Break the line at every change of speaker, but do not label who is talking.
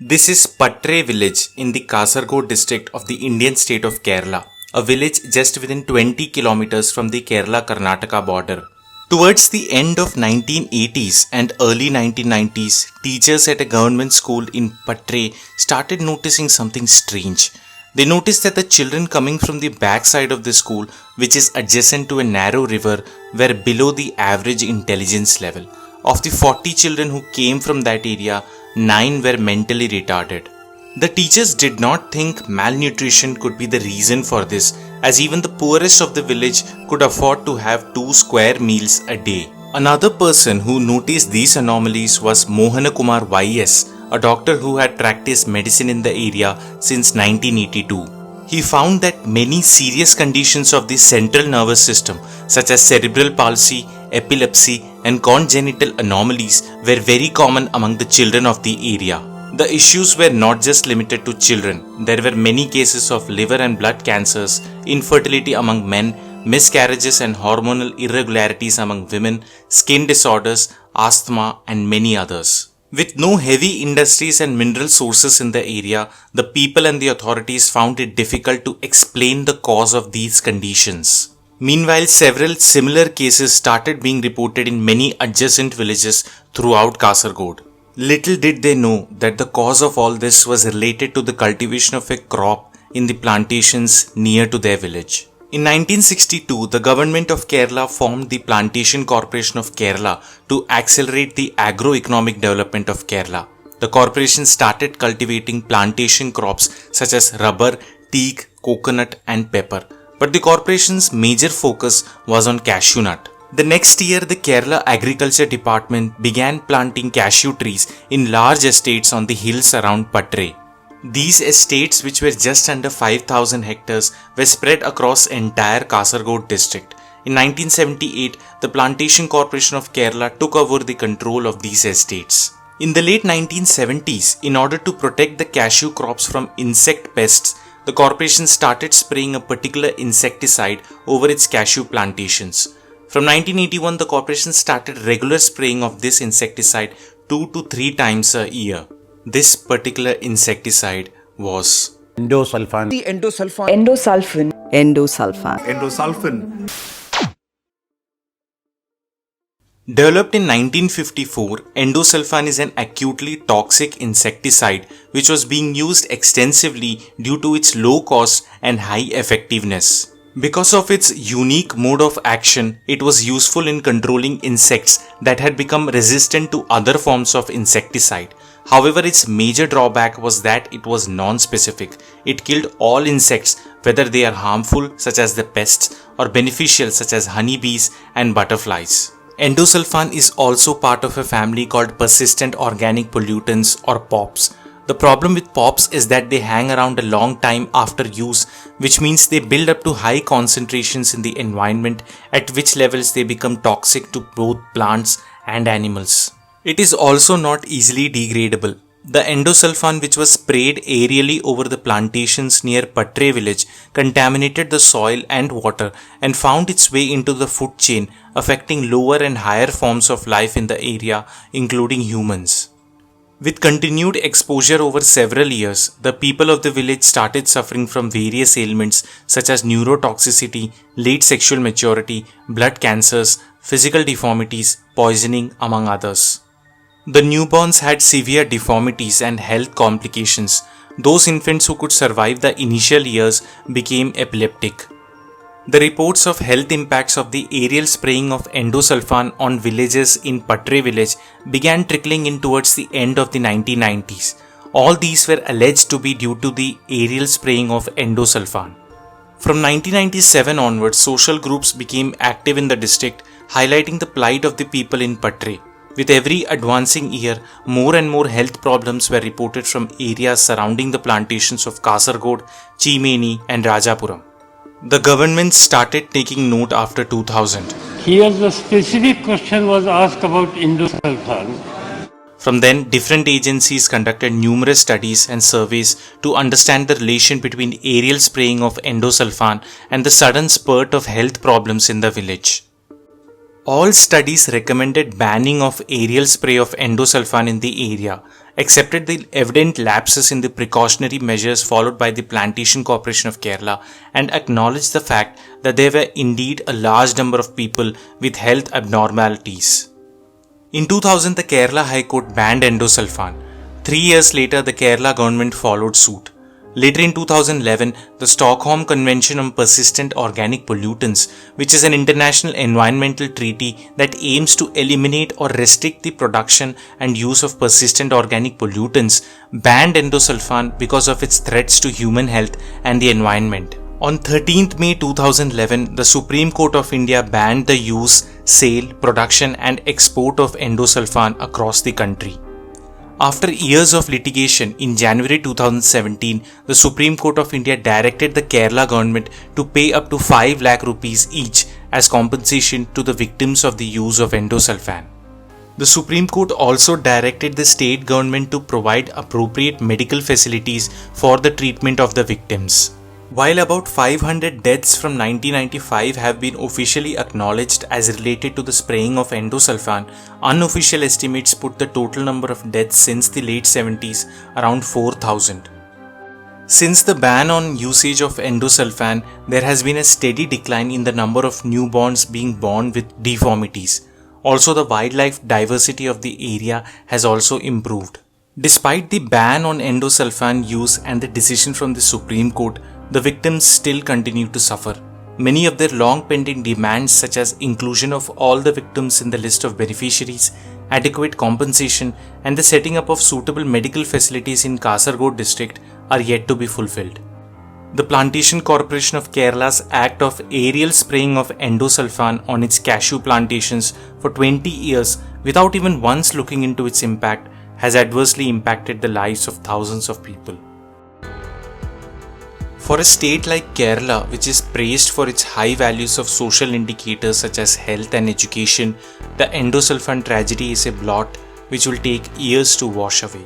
This is Patre village in the Kasargod District of the Indian state of Kerala, a village just within 20 kilometers from the Kerala-Karnataka border. Towards the end of 1980s and early 1990s, teachers at a government school in Patre started noticing something strange. They noticed that the children coming from the backside of the school, which is adjacent to a narrow river, were below the average intelligence level. Of the 40 children who came from that area, 9 were mentally retarded. The teachers did not think malnutrition could be the reason for this, as even the poorest of the village could afford to have 2 square meals a day. Another person who noticed these anomalies was Mohana Kumar Y.S., a doctor who had practiced medicine in the area since 1982. He found that many serious conditions of the central nervous system, such as cerebral palsy, epilepsy, and congenital anomalies, were very common among the children of the area. The issues were not just limited to children. There were many cases of liver and blood cancers, infertility among men, miscarriages and hormonal irregularities among women, skin disorders, asthma, and many others. With no heavy industries and mineral sources in the area, the people and the authorities found it difficult to explain the cause of these conditions. Meanwhile, several similar cases started being reported in many adjacent villages throughout Kasargod. Little did they know that the cause of all this was related to the cultivation of a crop in the plantations near to their village. In 1962, the government of Kerala formed the Plantation Corporation of Kerala to accelerate the agroeconomic development of Kerala. The corporation started cultivating plantation crops such as rubber, teak, coconut and pepper. But the corporation's major focus was on cashew nut. The next year, the Kerala Agriculture Department began planting cashew trees in large estates on the hills around Patre. These estates, which were just under 5,000 hectares, were spread across entire Kasargod district. In 1978, the Plantation Corporation of Kerala took over the control of these estates. In the late 1970s, in order to protect the cashew crops from insect pests, the corporation started spraying a particular insecticide over its cashew plantations. From 1981, the corporation started regular spraying of this insecticide 2 to 3 times a year. This particular insecticide was
Endosulfan.
Endosulfan.
Developed in 1954, Endosulfan is an acutely toxic insecticide which was being used extensively due to its low cost and high effectiveness. Because of its unique mode of action, it was useful in controlling insects that had become resistant to other forms of insecticide. However, its major drawback was that it was non-specific. It killed all insects, whether they are harmful such as the pests or beneficial such as honeybees and butterflies. Endosulfan is also part of a family called persistent organic pollutants or POPs. The problem with POPs is that they hang around a long time after use, which means they build up to high concentrations in the environment, at which levels they become toxic to both plants and animals. It is also not easily degradable. The endosulfan, which was sprayed aerially over the plantations near Patre village, contaminated the soil and water and found its way into the food chain, affecting lower and higher forms of life in the area, including humans. With continued exposure over several years, the people of the village started suffering from various ailments such as neurotoxicity, late sexual maturity, blood cancers, physical deformities, poisoning, among others. The newborns had severe deformities and health complications. Those infants who could survive the initial years became epileptic. The reports of health impacts of the aerial spraying of endosulfan on villages in Patre village began trickling in towards the end of the 1990s. All these were alleged to be due to the aerial spraying of endosulfan. From 1997 onwards, social groups became active in the district, highlighting the plight of the people in Patre. With every advancing year, more and more health problems were reported from areas surrounding the plantations of Kasargod, Chimeni and Rajapuram. The government started taking note after 2000.
Here the specific question was asked about Endosulfan.
From then, different agencies conducted numerous studies and surveys to understand the relation between aerial spraying of endosulfan and the sudden spurt of health problems in the village. All studies recommended banning of aerial spray of endosulfan in the area, accepted the evident lapses in the precautionary measures followed by the Plantation Corporation of Kerala, and acknowledged the fact that there were indeed a large number of people with health abnormalities. In 2000, the Kerala High Court banned endosulfan. 3 years later, the Kerala government followed suit. Later in 2011, the Stockholm Convention on Persistent Organic Pollutants, which is an international environmental treaty that aims to eliminate or restrict the production and use of persistent organic pollutants, banned endosulfan because of its threats to human health and the environment. On 13th May 2011, the Supreme Court of India banned the use, sale, production and export of endosulfan across the country. After years of litigation, in January 2017, the Supreme Court of India directed the Kerala government to pay up to 5 lakh rupees each as compensation to the victims of the use of endosulfan. The Supreme Court also directed the state government to provide appropriate medical facilities for the treatment of the victims. While about 500 deaths from 1995 have been officially acknowledged as related to the spraying of endosulfan, unofficial estimates put the total number of deaths since the late 70s around 4,000. Since the ban on usage of endosulfan, there has been a steady decline in the number of newborns being born with deformities. Also, the wildlife diversity of the area has also improved. Despite the ban on endosulfan use and the decision from the Supreme Court, the victims still continue to suffer. Many of their long-pending demands, such as inclusion of all the victims in the list of beneficiaries, adequate compensation, and the setting up of suitable medical facilities in Kasargod District, are yet to be fulfilled. The Plantation Corporation of Kerala's act of aerial spraying of endosulfan on its cashew plantations for 20 years without even once looking into its impact has adversely impacted the lives of thousands of people. For a state like Kerala, which is praised for its high values of social indicators such as health and education, the endosulfan tragedy is a blot which will take years to wash away.